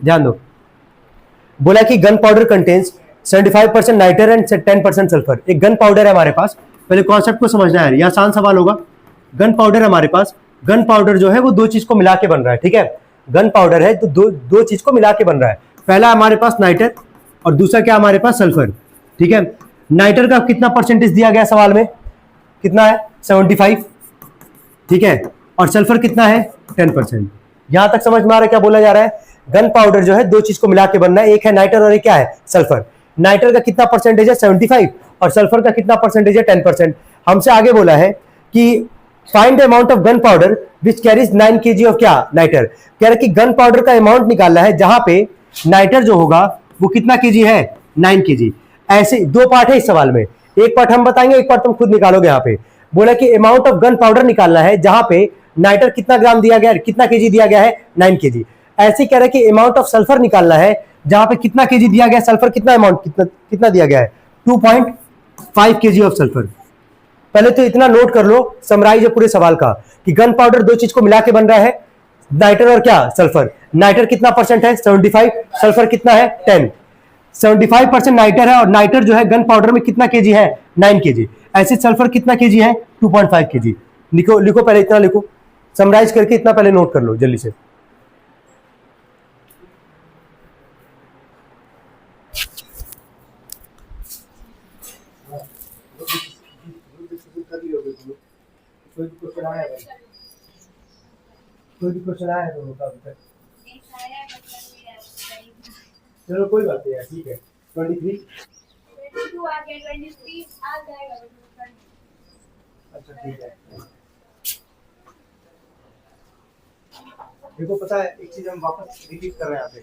ध्यान दो, बोला कि gunpowder contains 75% nitre and 10% sulphur. एक गन पाउडर है हमारे पास, पहले कॉन्सेप्ट को समझना है, यह आसान सवाल होगा। गन पाउडर है हमारे पास, गन पाउडर जो है वो दो चीज को मिला के बन रहा है, ठीक है। गन पाउडर है तो दो चीज को मिला के बन रहा है। पहला हमारे पास नाइटर और दूसरा क्या हमारे पास सल्फर, ठीक है। नाइटर का कितना परसेंटेज दिया गया सवाल में, कितना है 75, ठीक है, और सल्फर कितना है 10%। यहां तक समझ में आ रहा है क्या बोला जा रहा है। गन पाउडर जो है दो चीज को मिला के बनना है, एक है नाइटर और एक क्या है सल्फर। नाइटर का कितना परसेंटेज है 75 और सल्फर का कितना परसेंटेज है 10%। हमसे आगे बोला है कि find the amount of gun powder which carries 9 kg of क्या नाइटर। कह रहे कि गन पाउडर का अमाउंट निकालना है जहां पे नाइटर जो होगा वो कितना kg है 9 kg। ऐसे दो पार्ट है इस सवाल में, एक पार्ट हम बताएंगे, एक पार्ट तुम खुद निकालोगे। यहाँ पे बोला कि अमाउंट ऑफ गन पाउडर निकालना है जहां पे नाइटर कितना ग्राम दिया गया है, कितना kg दिया गया है 9 kg। ऐसे कह रहे कि अमाउंट ऑफ सल्फर निकालना है जहां पे कितना kg दिया गया है, सल्फर कितना अमाउंट कितना दिया गया है 2.5 kg ऑफ सल्फर। पहले तो इतना नोट कर लो, समराइज है पूरे सवाल का कि गन पाउडर दो चीज को मिला के बन रहा है, नाइटर और क्या सल्फर। नाइटर कितना परसेंट है 75, सल्फर कितना है 10। 75% नाइटर है और नाइटर जो है गन पाउडर में कितना kg है 9 kg। ऐसे सल्फर कितना kg है 2.5 kg। लिखो लिखो, पहले इतना लिखो, समराइज करके इतना पहले नोट कर लो जल्दी से। कोई भी क्वेश्चन आया है, कोई भी क्वेश्चन आया है दोनों का अभी तक? चलो कोई बात नहीं है, ठीक है। 23 आ गया, 23 आ जाएगा। अच्छा ठीक है। देखो पता है एक चीज हम वापस रिपीट कर रहे हैं यहाँ पे,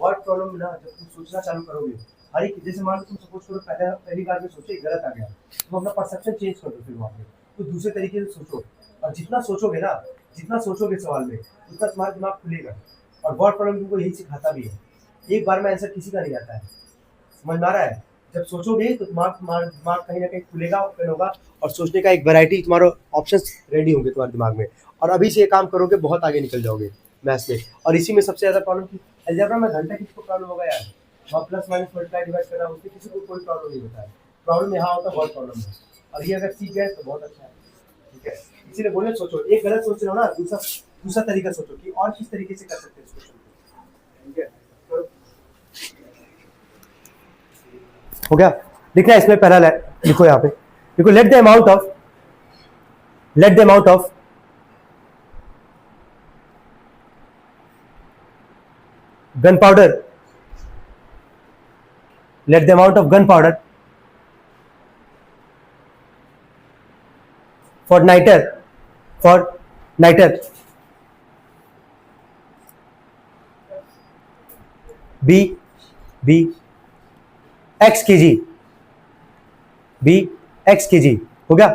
वर्ड प्रॉब्लम ना जब तुम सोचना चालू करोगे, हर एक जैसे मान लो तुम सपोज करो पहली बार में सोचे गलत आ गया, तो अपना परसेप्शन चेंज कर दो, फिर वहाँ पे तो दूसरे तरीके से सोचो। और जितना सोचोगे ना, जितना सोचोगे सवाल में उतना तुम्हारा दिमाग खुलेगा। और वर्ड प्रॉब्लम तुमको यही सिखाता भी है, एक बार में आंसर किसी का नहीं आता है, समझ में आ रहा है। जब सोचोगे तो दिमाग कहीं ना कहीं खुलेगा, ओपन होगा और सोचने का एक वैरायटी तुम्हारा ऑप्शंस रेडी होंगे तुम्हारे दिमाग में। और अभी से ये काम करोगे बहुत आगे निकल जाओगे मैथ्स में। और इसी में सबसे ज्यादा प्रॉब्लम की अलजेब्रा में घंटा किसको प्रॉब्लम होगा यार, वहाँ प्लस माइनस मल्टीप्लाई डिवाइड करना, उससे किसी को कोई प्रॉब्लम नहीं होता है। प्रॉब्लम यहाँ होता है बहुत प्रॉब्लम है, और ये अगर सीख गए तो बहुत अच्छा है, ठीक है। इसीलिए बोले सोचो, एक गलत सोच रहे हो ना, दूसरा तरीका सोचो कि और किस तरीके से कर सकते हैं इस क्वेश्चन को, ठीक है। हो गया, लिखना है इसमें पहला लिखो यहाँ पे, देखो let the amount of gunpowder, let the amount of gunpowder for niter be x kg, हो गया।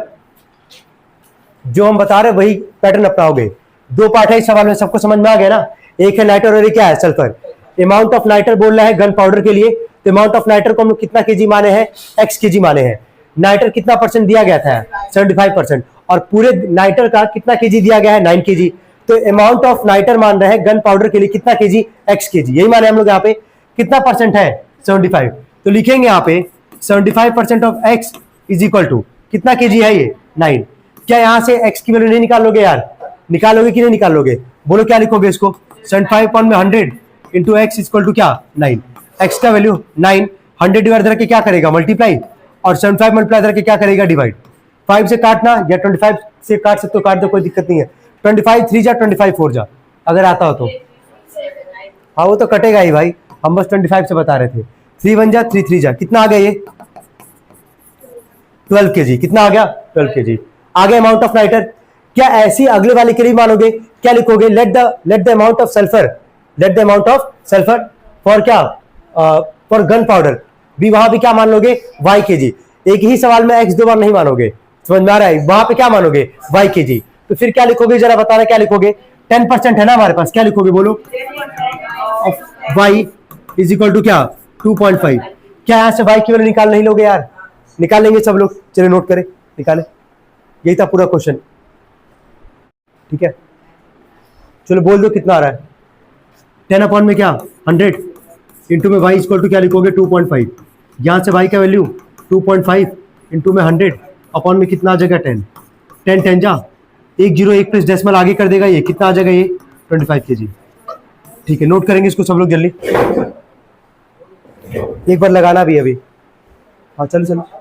जो हम बता रहे वही पैटर्न अपनाओगे। दो पार्ट है इस सवाल में, सबको समझ में आ गया ना। एक है नाइटर और एक क्या है सल्फर। अमाउंट ऑफ नाइटर बोल रहा है गन पाउडर के लिए, तो अमाउंट ऑफ नाइटर को हम लोग कितना kg माने हैं x kg माने हैं। नाइटर कितना परसेंट दिया गया था 75%, और पूरे नाइटर का कितना kg दिया गया है 9 kg। तो अमाउंट ऑफ नाइटर मान रहे हैं गन पाउडर के लिए कितना kg x kg, यही माने हम लोग। यहाँ पे कितना परसेंट है 75, तो लिखेंगे यहाँ पे 75% of x is equal to कितना kg है ये 9। क्या यहाँ से x की वैल्यू नहीं निकालोगे यार, निकालोगे कि नहीं निकालोगे, बोलो क्या लिखोगे इसको, 75 में 100 इंटू एक्स इक्वल टू क्या 9। एक्स का वैल्यू 9, 100 डिवाइड करके क्या करेगा मल्टीप्लाई, और 75 मल्टीप्लाई करके क्या करेगा डिवाइड। 5 से काटना या 25 से काट सकते हो, काट दो कोई दिक्कत नहीं है। 25 3 जा 25 4 जा, अगर आता हो तो। हाँ वो तो कटेगा ही भाई, हम बस 25 से बता रहे थे। 3 1 जा 3 3 जा, कितना आ गया ये 12 kg। कितना आ गया 12 kg। आगे अमाउंट ऑफ नाइटर, क्या ऐसी अगले वाले के लिए मानोगे, क्या लिखोगे, let the amount of sulphur for क्या फॉर गन पाउडर भी, वहां भी क्या मान लोगे y kg। एक ही सवाल में x दो बार नहीं मानोगे, समझ में आ रहा है। वहां पे क्या मानोगे y kg, तो फिर क्या लिखोगे जरा बताना, क्या लिखोगे 10% है ना हमारे पास, क्या लिखोगे बोलो, y इज इक्वल टू क्या 2.5। क्या यहाँ से y की वैल्यू निकाल नहीं लोगे यार, निकाल लेंगे सब लोग, चलिए नोट करें, निकाले। यही था पूरा क्वेश्चन, ठीक है। चलो बोल दो कितना आ रहा है। 10 अपॉन में क्या 100 इंटू में y इक्वल टू क्या लिखोगे 2.5। यहाँ से y का वैल्यू 2.5 इंटू में 100 अपॉन में कितना आ जाएगा 10 10 10 जा 101 प्लस डेसिमल आगे कर देगा, ये कितना आ जाएगा ये 25 kg। ठीक है, नोट करेंगे इसको सब लोग जल्दी, एक बार लगाना भी अभी। हाँ चलो चलो।